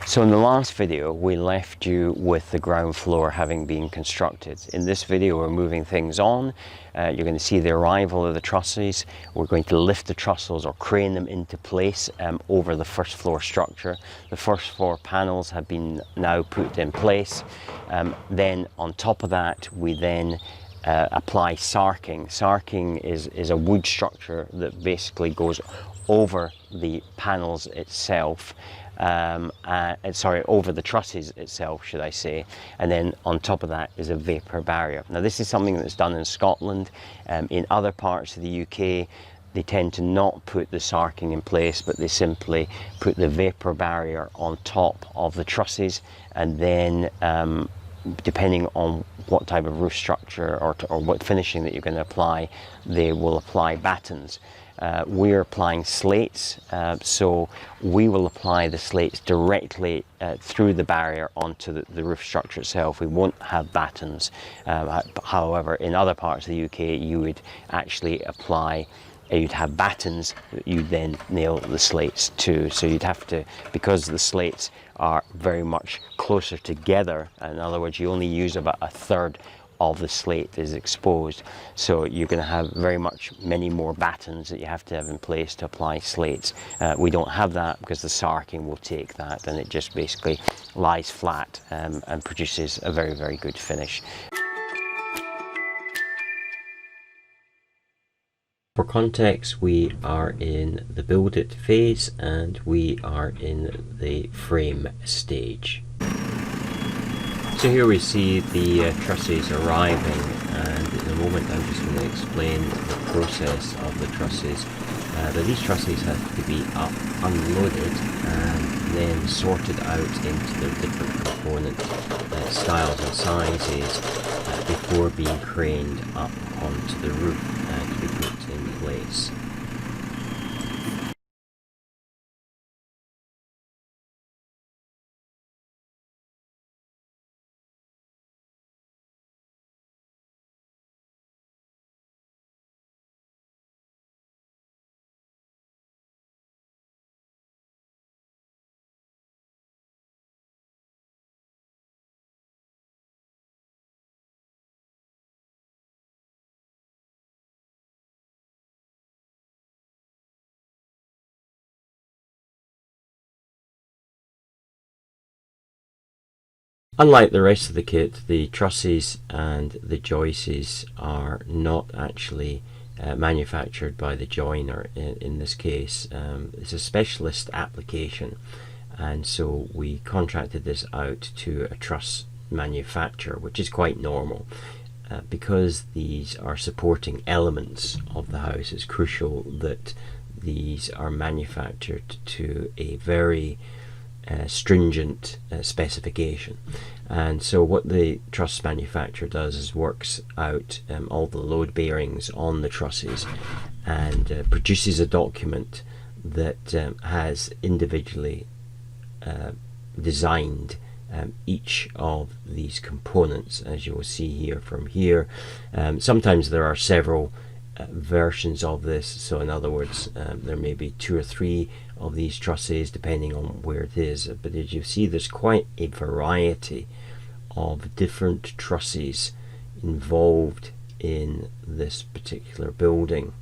So in the last video we left you with the ground floor having been constructed. In this video we're moving things on. You're going to see the arrival of the trusses. We're going to lift the trusses or crane them into place over the first floor structure. The first floor panels have been now put in place. Then on top of that we then apply sarking. Sarking is a wood structure that basically goes over the panels itself, over the trusses itself, should I say, and then on top of that is a vapour barrier. Now this is something that's done in Scotland. In other parts of the UK they tend to not put the sarking in place, but they simply put the vapour barrier on top of the trusses, and then depending on what type of roof structure or what finishing that you're going to apply, they will apply battens. We're applying slates, so we will apply the slates directly through the barrier onto the roof structure itself. We won't have battens. However, in other parts of the UK you would actually apply, you'd have battens that you'd then nail the slates to. So you'd have to, because the slates are very much closer together, in other words you only use about a third of the slate is exposed, so you're going to have very much many more battens that you have to have in place to apply slates. We don't have that because the sarking will take that, and it just basically lies flat and produces a very, very good finish. For context, we are in the build it phase and we are in the frame stage. So here we see the trusses arriving, and in a moment I'm just going to explain the process of the trusses. But these trusses have to be unloaded and then sorted out into their different component styles and sizes before being craned up onto the roof to be put in place. Unlike the rest of the kit, the trusses and the joists are not actually manufactured by the joiner in this case. It's a specialist application, and so we contracted this out to a truss manufacturer, which is quite normal. Because these are supporting elements of the house, it's crucial that these are manufactured to a very stringent specification. And so what the truss manufacturer does is works out all the load bearings on the trusses and produces a document that has individually designed each of these components, as you will see here from here. Sometimes there are several versions of this, so in other words there may be 2 or 3 of these trusses depending on where it is, but as you see there's quite a variety of different trusses involved in this particular building.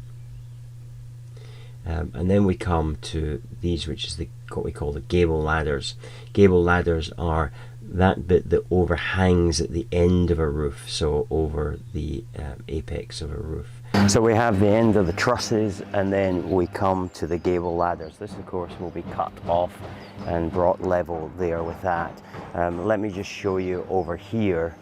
And then we come to these, which is what we call the gable ladders. Gable ladders are that bit that overhangs at the end of a roof, so over the apex of a roof. So we have the end of the trusses, and then we come to the gable ladders. This of course will be cut off and brought level there with that. Let me just show you over here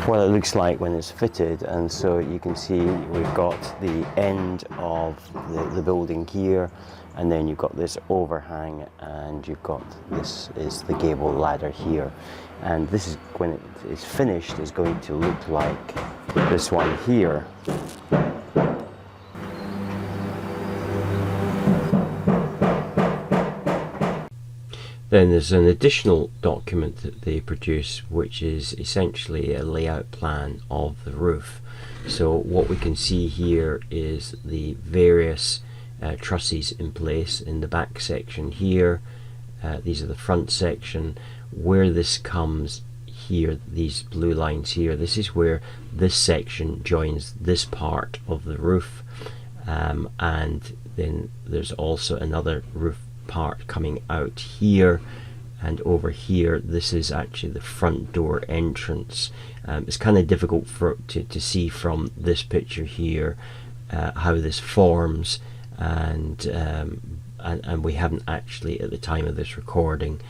what it looks like when it's fitted. And so you can see we've got the end of the building here, and then you've got this overhang, and you've got this is the gable ladder here. And this is, when it is finished, is going to look like this one here. Then there's an additional document that they produce, which is essentially a layout plan of the roof. So what we can see here is the various trusses in place in the back section here, these are the front section. Where this comes here, these blue lines here, this is where this section joins this part of the roof, and then there's also another roof part coming out here, and over here this is actually the front door entrance. It's kind of difficult to see from this picture here how this forms, and we haven't actually at the time of this recording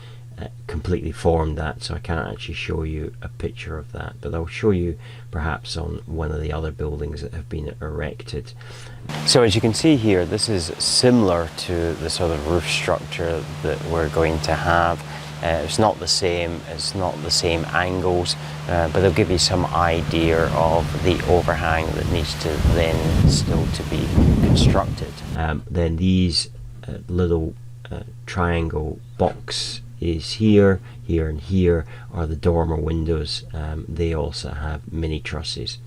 completely formed that, so I can't actually show you a picture of that, but I'll show you perhaps on one of the other buildings that have been erected. So as you can see here, this is similar to the sort of roof structure that we're going to have. It's not the same, it's not the same angles, but they'll give you some idea of the overhang that needs to then still to be constructed. Then these little triangle box is here, here and here are the dormer windows. They also have mini trusses.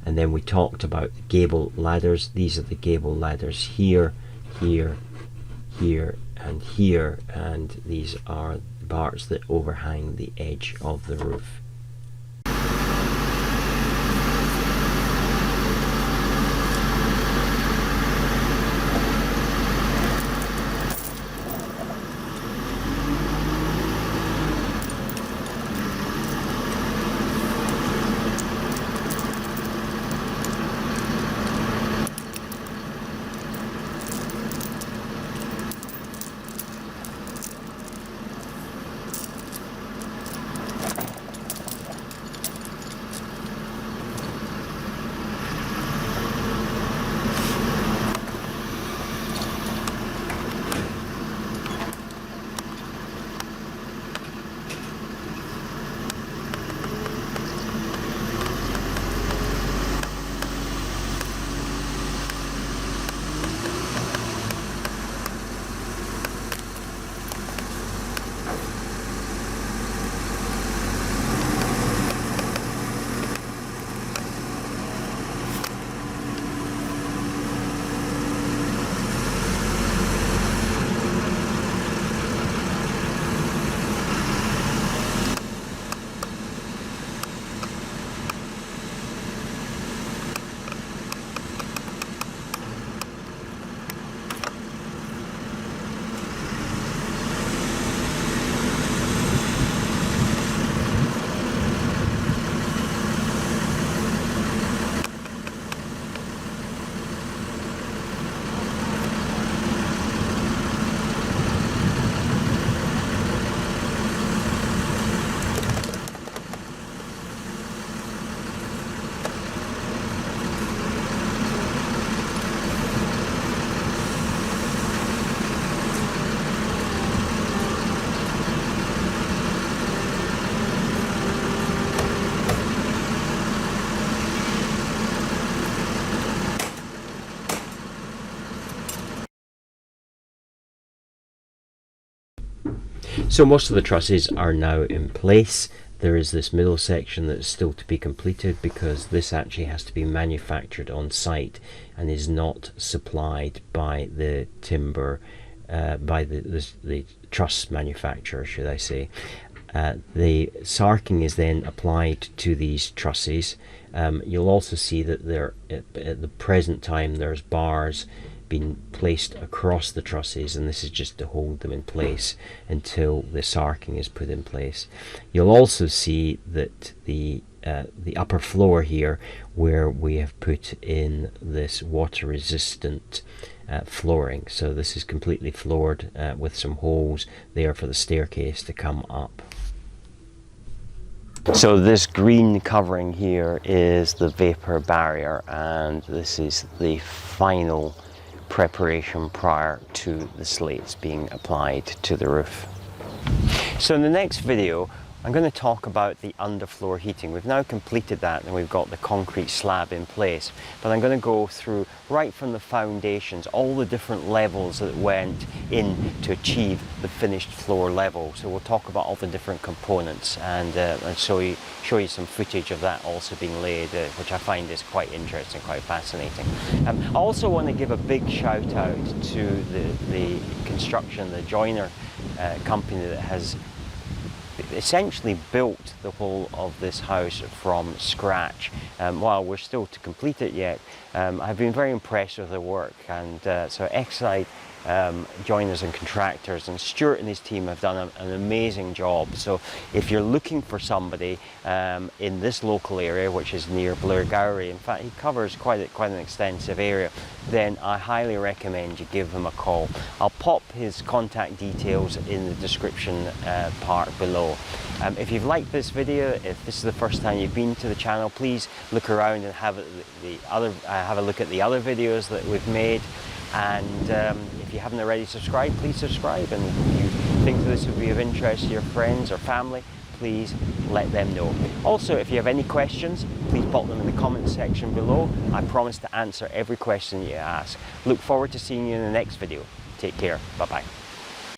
And then we talked about the gable ladders. These are the gable ladders here, here, here and here, and these are the parts that overhang the edge of the roof. So most of the trusses are now in place. There is this middle section that is still to be completed because this actually has to be manufactured on site and is not supplied by the timber, by the truss manufacturer, should I say. The sarking is then applied to these trusses. You'll also see that there, at the present time, there's bars being placed across the trusses, and this is just to hold them in place until the sarking is put in place. You'll also see that the upper floor here, where we have put in this water resistant flooring, so this is completely floored with some holes there for the staircase to come up. So this green covering here is the vapor barrier, and this is the final preparation prior to the slates being applied to the roof. So in the next video I'm going to talk about the underfloor heating. We've now completed that and we've got the concrete slab in place, but I'm going to go through right from the foundations, all the different levels that went in to achieve the finished floor level. So we'll talk about all the different components and show you some footage of that also being laid, which I find is quite interesting, quite fascinating. I also want to give a big shout out to the construction, the joiner company that has essentially built the whole of this house from scratch. While we're still to complete it yet, I've been very impressed with the work, and so Erichside joiners and contractors, and Stewart and his team have done an amazing job. So if you're looking for somebody in this local area, which is near Blairgowrie, in fact he covers quite an extensive area, then I highly recommend you give him a call. I'll pop his contact details in the description part below. If you've liked this video, if this is the first time you've been to the channel, please look around and have a look at the other videos that we've made. And if you haven't already subscribed, please subscribe. And if you think this would be of interest to your friends or family, please let them know. Also, if you have any questions, please pop them in the comments section below. I promise to answer every question you ask. Look forward to seeing you in the next video. Take care. Bye-bye.